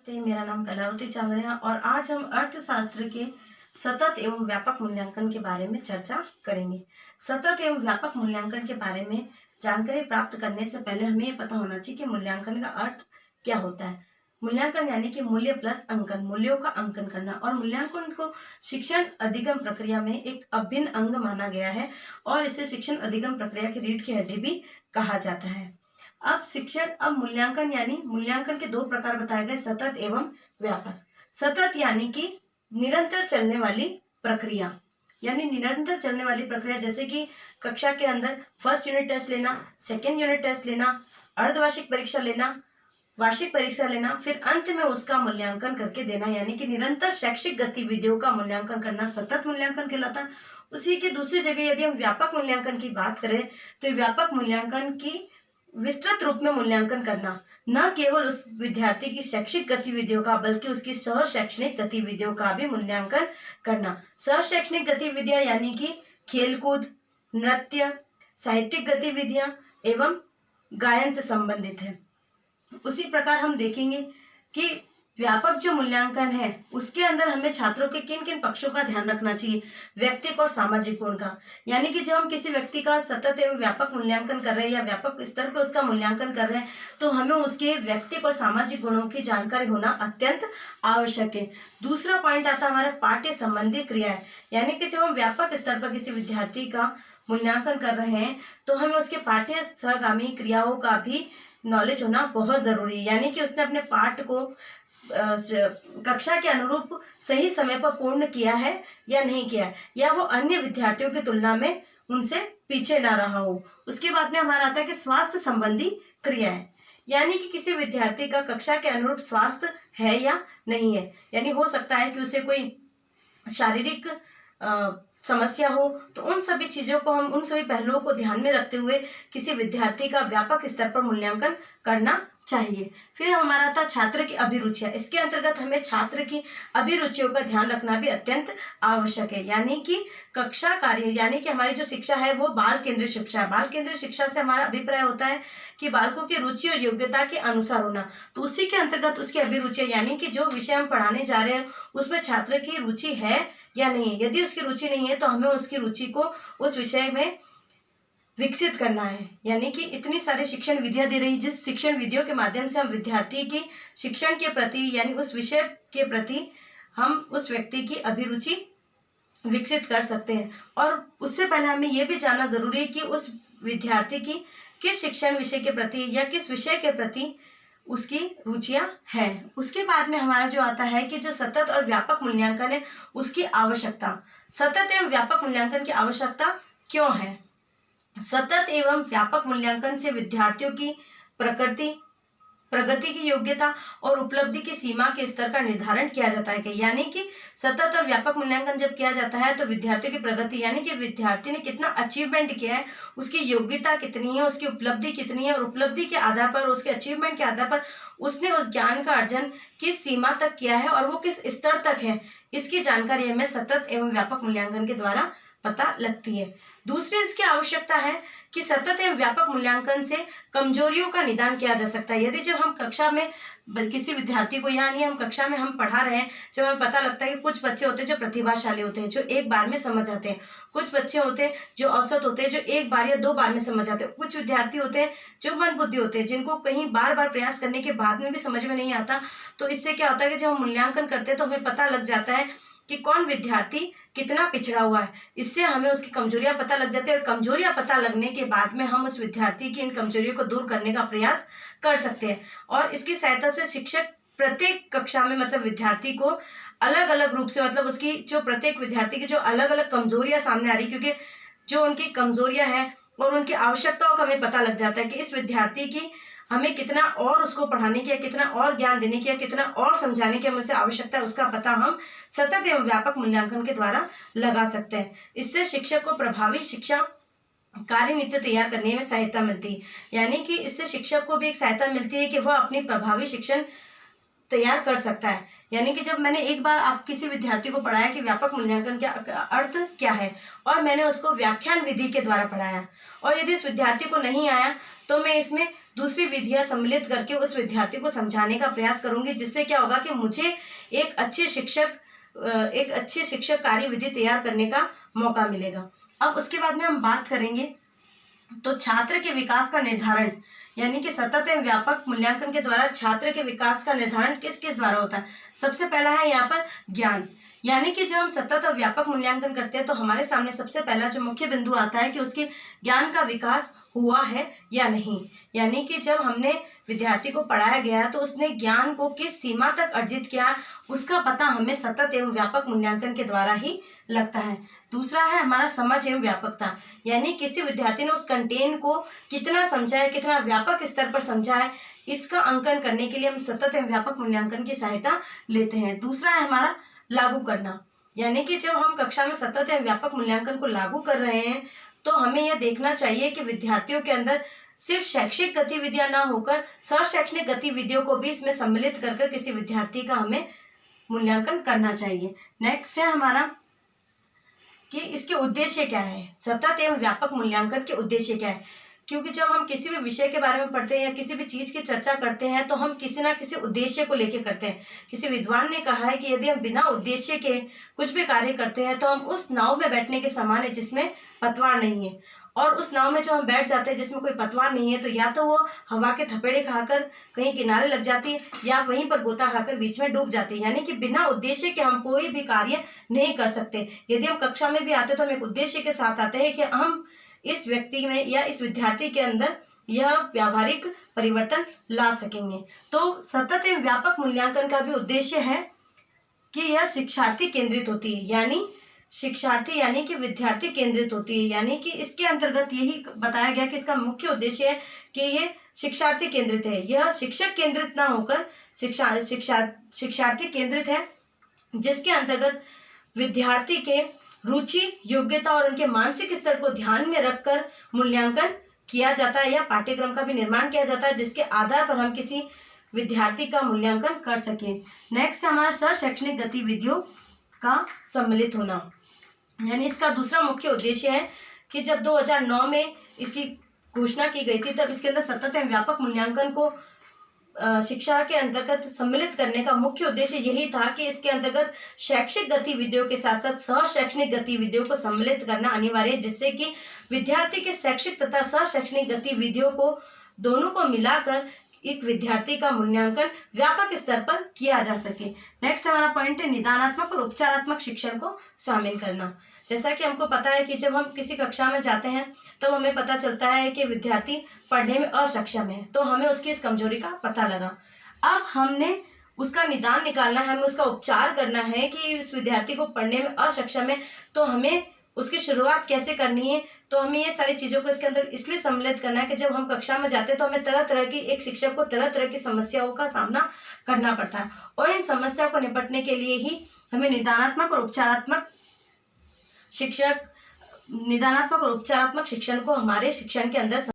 नमस्ते, मेरा नाम कलावती चावल है और आज हम अर्थशास्त्र के सतत एवं व्यापक मूल्यांकन के बारे में चर्चा करेंगे। सतत एवं व्यापक मूल्यांकन के बारे में जानकारी प्राप्त करने से पहले हमें ये पता होना चाहिए कि मूल्यांकन का अर्थ क्या होता है। मूल्यांकन यानी कि मूल्य प्लस अंकन, मूल्यों का अंकन करना। और मूल्यांकन को शिक्षण अधिगम प्रक्रिया में एक अभिन्न अंग माना गया है और इसे शिक्षण अधिगम प्रक्रिया की रीढ़ की हड्डी भी कहा जाता है। अब मूल्यांकन यानी मूल्यांकन के दो प्रकार बताए गए, सतत एवं व्यापक। सतत यानी कि निरंतर चलने वाली प्रक्रिया, जैसे कि कक्षा के अंदर फर्स्ट यूनिट टेस्ट लेना, सेकेंड यूनिट टेस्ट लेना, अर्धवार्षिक परीक्षा लेना, वार्षिक परीक्षा लेना, फिर अंत में उसका मूल्यांकन करके देना, यानी कि निरंतर शैक्षिक गतिविधियों का मूल्यांकन करना सतत मूल्यांकन कहलाता। उसी की दूसरी जगह यदि हम व्यापक मूल्यांकन की बात करें तो व्यापक मूल्यांकन की विस्तृत रूप में मूल्यांकन करना, न केवल उस विद्यार्थी की शैक्षिक गतिविधियों का बल्कि उसकी सह शैक्षणिक गतिविधियों का भी मूल्यांकन करना। सह शैक्षणिक गतिविधियां यानी कि खेलकूद, नृत्य, साहित्यिक गतिविधियां एवं गायन से संबंधित है। उसी प्रकार हम देखेंगे कि व्यापक जो मूल्यांकन है उसके अंदर हमें छात्रों के किन किन पक्षों का ध्यान रखना चाहिए, व्यक्तिक और सामाजिक गुण का। यानी कि जब हम किसी व्यक्ति का सतत एवं व्यापक मूल्यांकन कर रहे हैं या व्यापक स्तर पर उसका मूल्यांकन कर रहे हैं तो हमें उसके व्यक्तिक और सामाजिक गुणों की जानकारी होना अत्यंत आवश्यक है। दूसरा पॉइंट आता है हमारा पाठ्य संबंधी क्रियाएं, यानी कि जब हम व्यापक स्तर पर किसी विद्यार्थी का मूल्यांकन कर रहे हैं तो हमें उसके पाठ्य सहगामी क्रियाओं का भी नॉलेज होना बहुत जरूरी है। यानी कि उसने अपने पाठ को कक्षा के अनुरूप सही समय पर पूर्ण किया है या नहीं किया है, या वो अन्य विद्यार्थियों की तुलना में उनसे पीछे ना रहा हो। उसके बाद में हमारा आता है कि स्वास्थ्य संबंधी क्रियाएं, यानी कि किसी विद्यार्थी का कक्षा के अनुरूप स्वास्थ्य है या नहीं है। यानी हो सकता है कि उसे कोई शारीरिक समस्या हो, तो उन सभी चीजों को हम उन सभी पहलुओं को ध्यान में रखते हुए किसी विद्यार्थी का व्यापक स्तर पर मूल्यांकन करना चाहिए। फिर हमारा था छात्र की अभिरुचियां। इसके अंतर्गत हमें छात्र की अभिरुचियों का ध्यान रखना भी अत्यंत आवश्यक है। यानी कि कक्षा कार्य, यानी कि हमारी जो शिक्षा है वो बाल केंद्रित शिक्षा है। बाल केंद्रित शिक्षा से हमारा अभिप्राय होता है कि बालकों की रुचि और योग्यता के अनुसार होना। तो उसी के अंतर्गत उसकी अभिरुचियां, यानी कि जो विषय हम पढ़ाने जा रहे हैं उसमें छात्र की रुचि है या नहीं। यदि उसकी रुचि नहीं है तो हमें उसकी रुचि को उस विषय में विकसित करना है। यानी कि इतनी सारी शिक्षण विधियां दे रही, जिस शिक्षण विधियों के माध्यम से हम विद्यार्थी की शिक्षण के प्रति यानी उस विषय के प्रति हम उस व्यक्ति की अभिरुचि विकसित कर सकते हैं। और उससे पहले हमें यह भी जानना जरूरी है कि उस विद्यार्थी की किस शिक्षण विषय के प्रति या किस विषय के प्रति उसकी रुचियां हैं। उसके बाद में हमारा जो आता है कि जो सतत और व्यापक मूल्यांकन है उसकी आवश्यकता। सतत एवं व्यापक मूल्यांकन की आवश्यकता क्यों है? सतत एवं व्यापक मूल्यांकन से विद्यार्थियों की प्रगति की योग्यता और उपलब्धि की सीमा के स्तर का निर्धारण किया जाता है। यानी कि सतत और व्यापक मूल्यांकन जब किया जाता है तो विद्यार्थियों की प्रगति, यानी कि विद्यार्थी ने कितना अचीवमेंट किया है, उसकी योग्यता कितनी है, उसकी उपलब्धि कितनी है, और उपलब्धि के आधार पर, उसके अचीवमेंट के आधार पर उसने उस ज्ञान का अर्जन किस सीमा तक किया है और वो किस स्तर तक है, इसकी जानकारी हमें सतत एवं व्यापक मूल्यांकन के द्वारा पता लगती है। दूसरी इसकी आवश्यकता है कि सतत एवं व्यापक मूल्यांकन से कमजोरियों का निदान किया जा सकता है। यदि जब हम कक्षा में किसी विद्यार्थी को, यानी हम कक्षा में हम पढ़ा रहे हैं, जब हमें पता लगता है कि कुछ बच्चे होते हैं जो प्रतिभाशाली होते हैं, जो एक बार में समझ आते हैं, कुछ बच्चे होते हैं जो औसत होते हैं, जो एक बार या दो बार में समझ आते हैं, कुछ विद्यार्थी होते हैं जो मंदबुद्धि होते हैं, जिनको कहीं बार बार प्रयास करने के बाद में भी समझ में नहीं आता। तो इससे क्या होता है कि जब हम मूल्यांकन करते हैं तो हमें पता लग जाता है कि कौन विद्यार्थी कितना पिछड़ा हुआ है। इससे हमें उसकी कमजोरियां पता लग जाती है और कमजोरियां पता लगने के बाद में हम उस विद्यार्थी की इन कमजोरियों को दूर करने का प्रयास कर सकते हैं। और इसकी सहायता से शिक्षक प्रत्येक कक्षा में विद्यार्थी को अलग अलग रूप से, उसकी जो प्रत्येक विद्यार्थी की जो अलग अलग कमजोरियां सामने आ रही, क्योंकि जो उनकी कमजोरियां हैं और उनकी आवश्यकताओं का हमें पता लग जाता है कि इस विद्यार्थी की हमें कितना और उसको पढ़ाने की, कितना और ज्ञान देने की, कितना और समझाने की हमें आवश्यकता है, उसका पता हम सतत एवं व्यापक मूल्यांकन के द्वारा लगा सकते हैं। इससे शिक्षक को प्रभावी शिक्षा कार्यनीति तैयार करने में सहायता मिलती है। यानी कि इससे शिक्षक को भी एक सहायता मिलती है कि वह अपनी प्रभावी शिक्षण तैयार कर सकता है। यानी कि जब मैंने एक बार आप किसी विद्यार्थी को पढ़ाया कि व्यापक मूल्यांकन का अर्थ क्या है, और मैंने उसको व्याख्यान विधि के द्वारा पढ़ाया, और यदि इस विद्यार्थी को नहीं आया तो मैं इसमें दूसरी विधियां सम्मिलित करके उस विद्यार्थी को समझाने का प्रयास करूंगी, जिससे क्या होगा कि मुझे एक अच्छे शिक्षक कार्य विधि तैयार करने का मौका मिलेगा। अब उसके बाद में हम बात करेंगे तो छात्र के विकास का निर्धारण, यानी कि सतत एवं व्यापक मूल्यांकन के द्वारा छात्र के विकास का निर्धारण किस किस द्वारा होता है। सबसे पहला है यहाँ पर ज्ञान, यानी कि जब हम सतत और व्यापक मूल्यांकन करते हैं तो हमारे सामने सबसे पहला जो मुख्य बिंदु आता है कि उसके ज्ञान का विकास हुआ है या नहीं, यानी कि जब हमने विद्यार्थी को पढ़ाया गया तो उसने ज्ञान को किस सीमा तक अर्जित किया, उसका पता हमें सतत एवं व्यापक मूल्यांकन के द्वारा ही लगता है। दूसरा है हमारा समझ एवं व्यापकता, यानी किसी विद्यार्थी ने उस कंटेंट को कितना समझा है, कितना व्यापक स्तर पर समझा है, इसका अंकन करने के लिए हम सतत एवं व्यापक मूल्यांकन की सहायता लेते हैं। दूसरा है हमारा लागू करना, यानी कि जब हम कक्षा में सतत एवं व्यापक मूल्यांकन को लागू कर रहे हैं तो हमें यह देखना चाहिए कि विद्यार्थियों के अंदर सिर्फ शैक्षिक गतिविधियां ना होकर शैक्षणिक गतिविधियों को भी इसमें सम्मिलित कर किसी विद्यार्थी का हमें मूल्यांकन करना चाहिए। नेक्स्ट है हमारा कि इसके उद्देश्य क्या है, सतत एवं व्यापक मूल्यांकन के उद्देश्य क्या है। क्योंकि जब हम किसी भी विषय के बारे में पढ़ते हैं या किसी भी चीज की चर्चा करते हैं तो हम किसी ना किसी उद्देश्य को लेकर करते हैं। किसी विद्वान ने कहा है कि यदि हम बिना उद्देश्य के कुछ भी कार्य करते हैं तो हम उस नाव में बैठने के समान है जिसमें पतवार नहीं है, और उस नाव में जो हम बैठ जाते हैं जिसमें कोई पतवार नहीं है तो या तो वो हवा के थपेड़े खाकर कहीं किनारे लग जाती है या वहीं पर गोता खाकर बीच में डूब जाती है। यानी कि बिना उद्देश्य के हम कोई भी कार्य नहीं कर सकते। यदि हम कक्षा में भी आते तो हम एक उद्देश्य के साथ आते हैं कि हम इस व्यक्ति में या इस विद्यार्थी के अंदर यह व्यावहारिक परिवर्तन ला सकेंगे। तो सतत एवं व्यापक मूल्यांकन का भी उद्देश्य है कि यह शिक्षार्थी केंद्रित होती है, यानी कि विद्यार्थी केंद्रित होती है। यानी कि इसके अंतर्गत यही बताया गया कि इसका मुख्य उद्देश्य है कि ये शिक्षार्थी केंद्रित है, यह शिक्षक केंद्रित ना होकर शिक्षार्थी केंद्रित है, जिसके अंतर्गत विद्यार्थी के रुचि, योग्यता और उनके मानसिक स्तर को ध्यान में रखकर मूल्यांकन किया जाता है या पाठ्यक्रम का भी निर्माण किया जाता है, जिसके आधार पर हम किसी विद्यार्थी का मूल्यांकन कर सकें। नेक्स्ट हमारा शैक्षणिक गतिविधियों का सम्मिलित होना, यानी इसका दूसरा मुख्य उद्देश्य है कि जब 2009 में इसकी घोषणा की गई थी तब इसके अंदर सतत एवं व्यापक मूल्यांकन को शिक्षा के अंतर्गत सम्मिलित करने का मुख्य उद्देश्य यही था कि इसके अंतर्गत शैक्षिक गतिविधियों के साथ साथ शैक्षणिक गतिविधियों को सम्मिलित करना अनिवार्य है, जिससे कि विद्यार्थी के शैक्षिक तथा शैक्षणिक गतिविधियों को दोनों को मिलाकर एक विद्यार्थी का मूल्यांकन व्यापक स्तर पर किया जा सके। नेक्स्ट हमारा पॉइंट है निदानात्मक और उपचारात्मक शिक्षण को शामिल करना। जैसा कि हमको पता है कि जब हम किसी कक्षा में जाते हैं तब हमें पता चलता है कि विद्यार्थी पढ़ने में असक्षम है, तो हमें उसकी इस कमजोरी का पता लगा। अब हमने उसका निदान निकालना है, हमें उसका उपचार करना है कि इस विद्यार्थी को पढ़ने में असक्षम है तो हमें उसकी शुरुआत कैसे करनी है। तो हमें ये सारी चीज़ों को इसके अंदर इसलिए सम्मिलित करना है कि जब हम कक्षा में जाते हैं तो हमें तरह तरह की एक शिक्षक को तरह तरह की समस्याओं का सामना करना पड़ता है, और इन समस्याओं को निपटने के लिए ही हमें निदानात्मक और उपचारात्मक शिक्षण को हमारे शिक्षण के अंदर